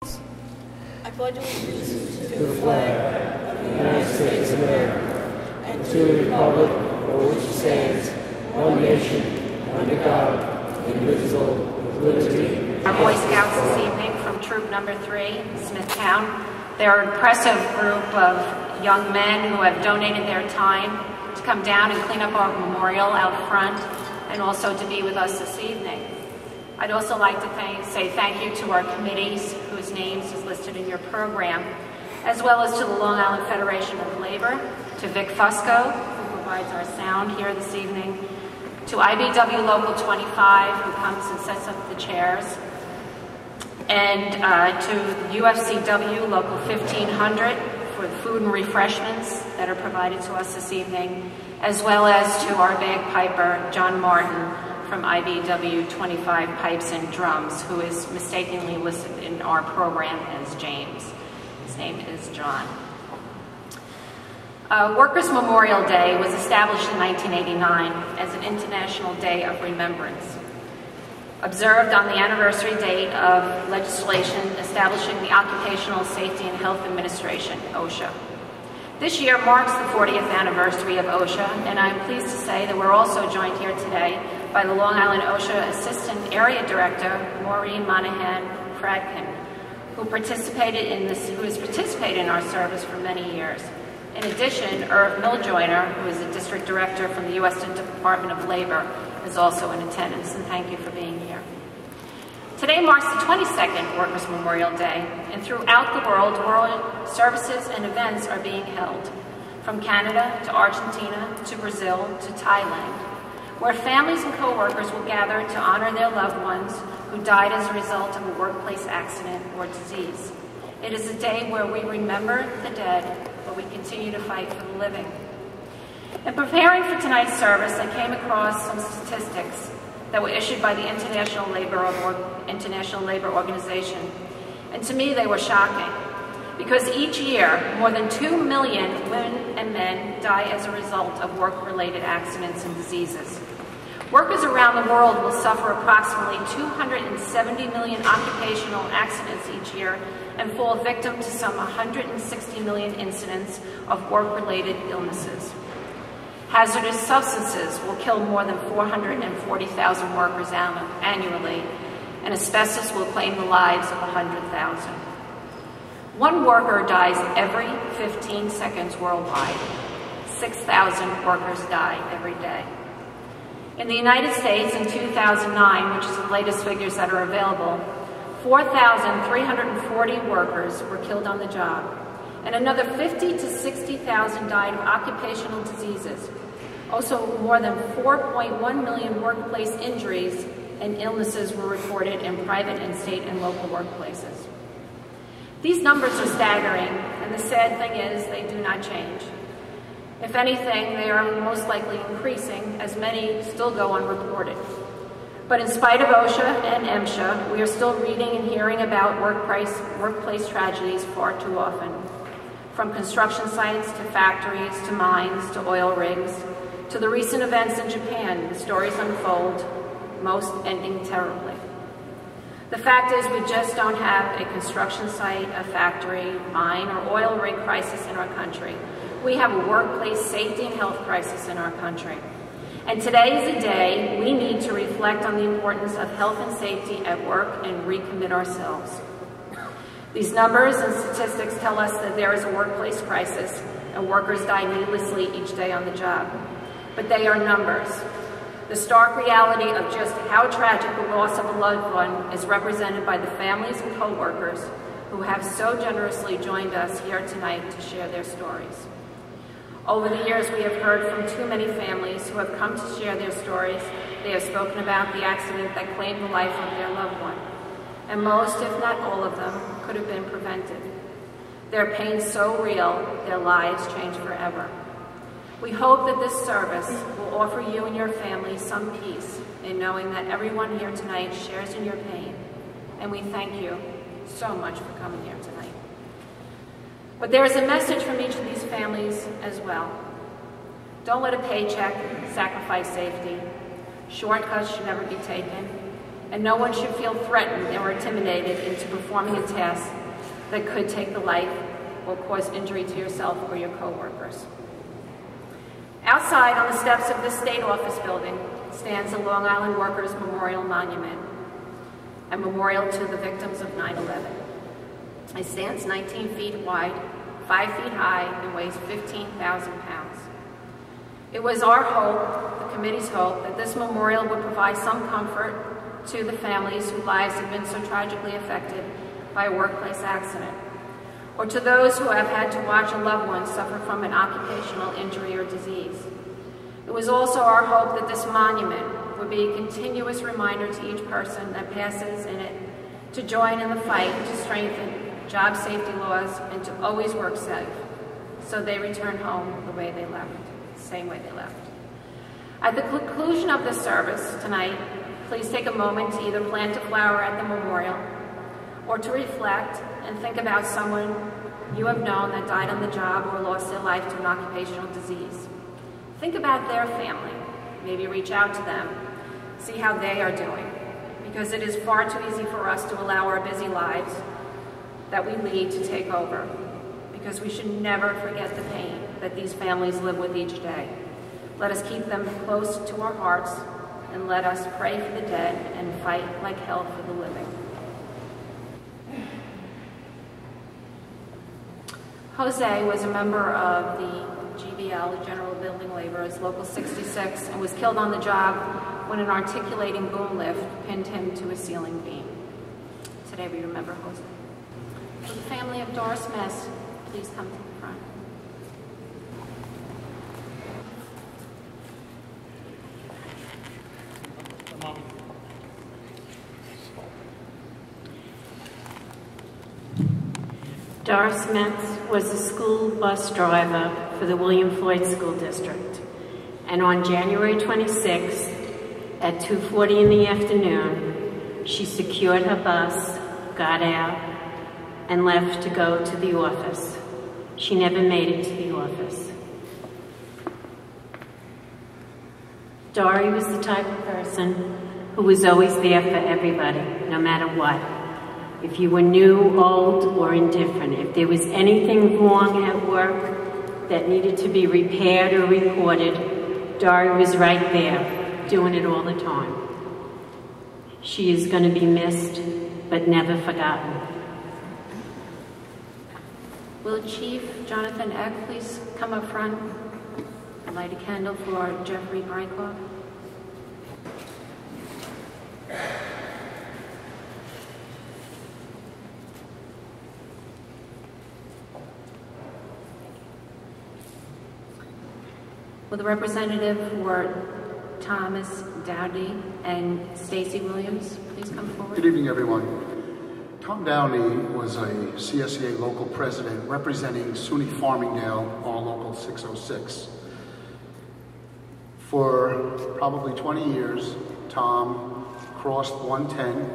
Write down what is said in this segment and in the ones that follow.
I pledge allegiance to the flag of the United States of America and to the republic for which it stands, one nation, under God, indivisible, with liberty. Our Boy Scouts this evening from Troop Number 3, Smithtown. They're an impressive group of young men who have donated their time to come down and clean up our memorial out front and also to be with us this evening. I'd also like to say thank you to our committees whose names is listed in your program, as well as to the Long Island Federation of Labor, to Vic Fusco, who provides our sound here this evening, to IBW Local 25, who comes and sets up the chairs, and to UFCW Local 1500 for the food and refreshments that are provided to us this evening, as well as to our bagpiper, John Martin, from IBW 25 Pipes and Drums, who is mistakenly listed in our program as James. His name is John. Workers' Memorial Day was established in 1989 as an International Day of Remembrance, observed on the anniversary date of legislation establishing the Occupational Safety and Health Administration, OSHA. This year marks the 40th anniversary of OSHA, and I'm pleased to say that we're also joined here today by the Long Island OSHA Assistant Area Director, Maureen Monahan-Fradkin, who has participated in our service for many years. In addition, Irv Miljoyner, who is a District Director from the U.S. Department of Labor, is also in attendance, and thank you for being here. Today marks the 22nd Workers' Memorial Day, and throughout the world services and events are being held, from Canada to Argentina to Brazil to Thailand, where families and co-workers will gather to honor their loved ones who died as a result of a workplace accident or disease. It is a day where we remember the dead, but we continue to fight for the living. In preparing for tonight's service, I came across some statistics that were issued by the International Labor Organization, and to me they were shocking, because each year more than 2 million women and men die as a result of work-related accidents and diseases. Workers around the world will suffer approximately 270 million occupational accidents each year and fall victim to some 160 million incidents of work-related illnesses. Hazardous substances will kill more than 440,000 workers annually, and asbestos will claim the lives of 100,000. One worker dies every 15 seconds worldwide. 6,000 workers die every day. In the United States in 2009, which is the latest figures that are available, 4,340 workers were killed on the job, and another 50 to 60,000 died of occupational diseases. Also, more than 4.1 million workplace injuries and illnesses were reported in private and state and local workplaces. These numbers are staggering, and the sad thing is they do not change. If anything, they are most likely increasing, as many still go unreported. But in spite of OSHA and MSHA, we are still reading and hearing about workplace tragedies far too often. From construction sites to factories to mines to oil rigs, to the recent events in Japan, the stories unfold, most ending terribly. The fact is, we just don't have a construction site, a factory, mine, or oil rig crisis in our country. We have a workplace safety and health crisis in our country. And today is a day we need to reflect on the importance of health and safety at work and recommit ourselves. These numbers and statistics tell us that there is a workplace crisis and workers die needlessly each day on the job. But they are numbers. The stark reality of just how tragic the loss of a loved one is represented by the families and co-workers who have so generously joined us here tonight to share their stories. Over the years, we have heard from too many families who have come to share their stories. They have spoken about the accident that claimed the life of their loved one. And most, if not all of them, could have been prevented. Their pain so real, their lives changed forever. We hope that this service will offer you and your family some peace in knowing that everyone here tonight shares in your pain. And we thank you so much for coming here tonight. But there is a message from each of these families as well. Don't let a paycheck sacrifice safety. Shortcuts should never be taken. and no one should feel threatened or intimidated into performing a task that could take the life or cause injury to yourself or your coworkers. Outside on the steps of this state office building stands the Long Island Workers Memorial Monument, a memorial to the victims of 9/11. It stands 19 feet wide, 5 feet high, and weighs 15,000 pounds. It was our hope, the committee's hope, that this memorial would provide some comfort to the families whose lives have been so tragically affected by a workplace accident, or to those who have had to watch a loved one suffer from an occupational injury or disease. It was also our hope that this monument would be a continuous reminder to each person that passes in it to join in the fight to strengthen job safety laws and to always work safe, so they return home the way they left, the same way they left. At the conclusion of this service tonight, please take a moment to either plant a flower at the memorial or to reflect and think about someone you have known that died on the job or lost their life to an occupational disease. Think about their family. Maybe reach out to them, see how they are doing, because it is far too easy for us to allow our busy lives that we lead to take over, because we should never forget the pain that these families live with each day. Let us keep them close to our hearts, and let us pray for the dead and fight like hell for the living. Jose was a member of the GBL, General Building Laborers, Local 66, and was killed on the job when an articulating boom lift pinned him to a ceiling beam. Today we remember Jose. For the family of Doris Mess, please come to the front. Doris Metz was a school bus driver for the William Floyd School District, and on January 26th at 2:40 in the afternoon, she secured her bus, got out, and left to go to the office. She never made it to the office. Dory was the type of person who was always there for everybody, no matter what. If you were new, old, or indifferent, if there was anything wrong at work that needed to be repaired or reported, Dory was right there, doing it all the time. She is going to be missed, but never forgotten. Will Chief Jonathan Eck please come up front and light a candle for Jeffrey Brykoff? Will the representative for Thomas Dowdy and Stacy Williams please come forward? Good evening, everyone. Tom Downey was a CSEA local president representing SUNY Farmingdale, our local 606. For probably 20 years, Tom crossed 110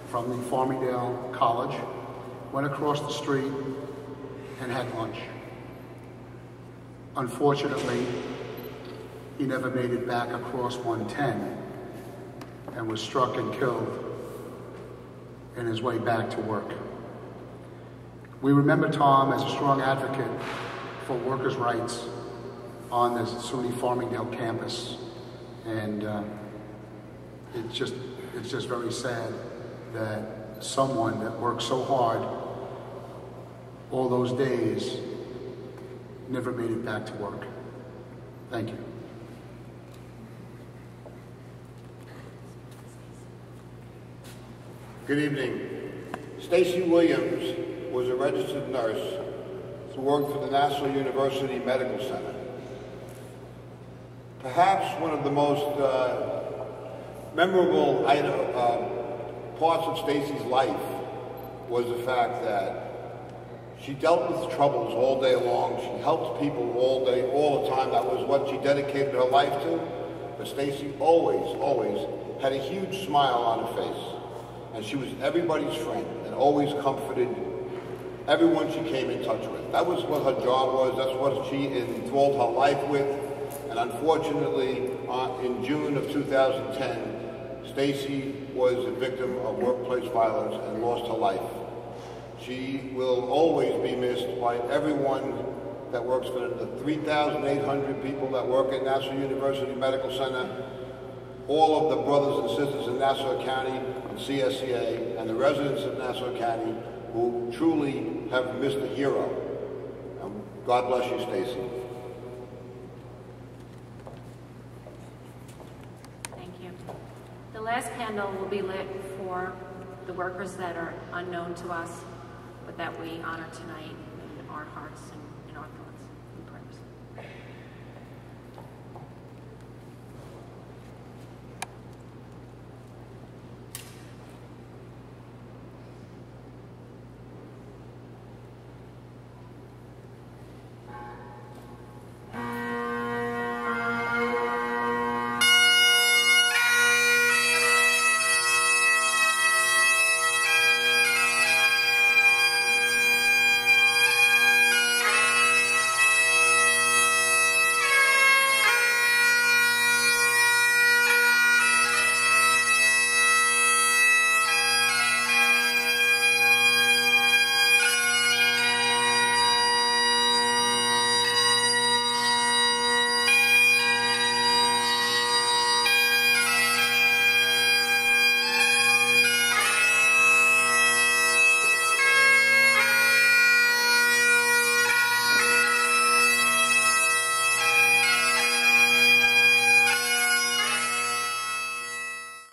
from the Farmingdale College, went across the street, and had lunch. Unfortunately, he never made it back across 110 and was struck and killed in his way back to work. We remember Tom as a strong advocate for workers' rights on the SUNY Farmingdale campus, and it's just very sad that someone that worked so hard all those days never made it back to work. Thank you. Good evening. Stacy Williams was a registered nurse who worked for the National University Medical Center. Perhaps one of the most memorable parts of Stacy's life was the fact that she dealt with troubles all day long. She helped people all day, all the time. That was what she dedicated her life to. But Stacy always had a huge smile on her face. And she was everybody's friend and always comforted everyone she came in touch with. That was what her job was. That's what she enthralled her life with. And unfortunately, in June of 2010, Stacy was a victim of workplace violence and lost her life. She will always be missed by everyone that works for the 3,800 people that work at Nassau University Medical Center, all of the brothers and sisters in Nassau County and CSCA, and the residents of Nassau County who truly have missed a hero. God bless you, Stacy. Thank you. The last candle will be lit for the workers that are unknown to us, but that we honor tonight in our hearts and in our thoughts.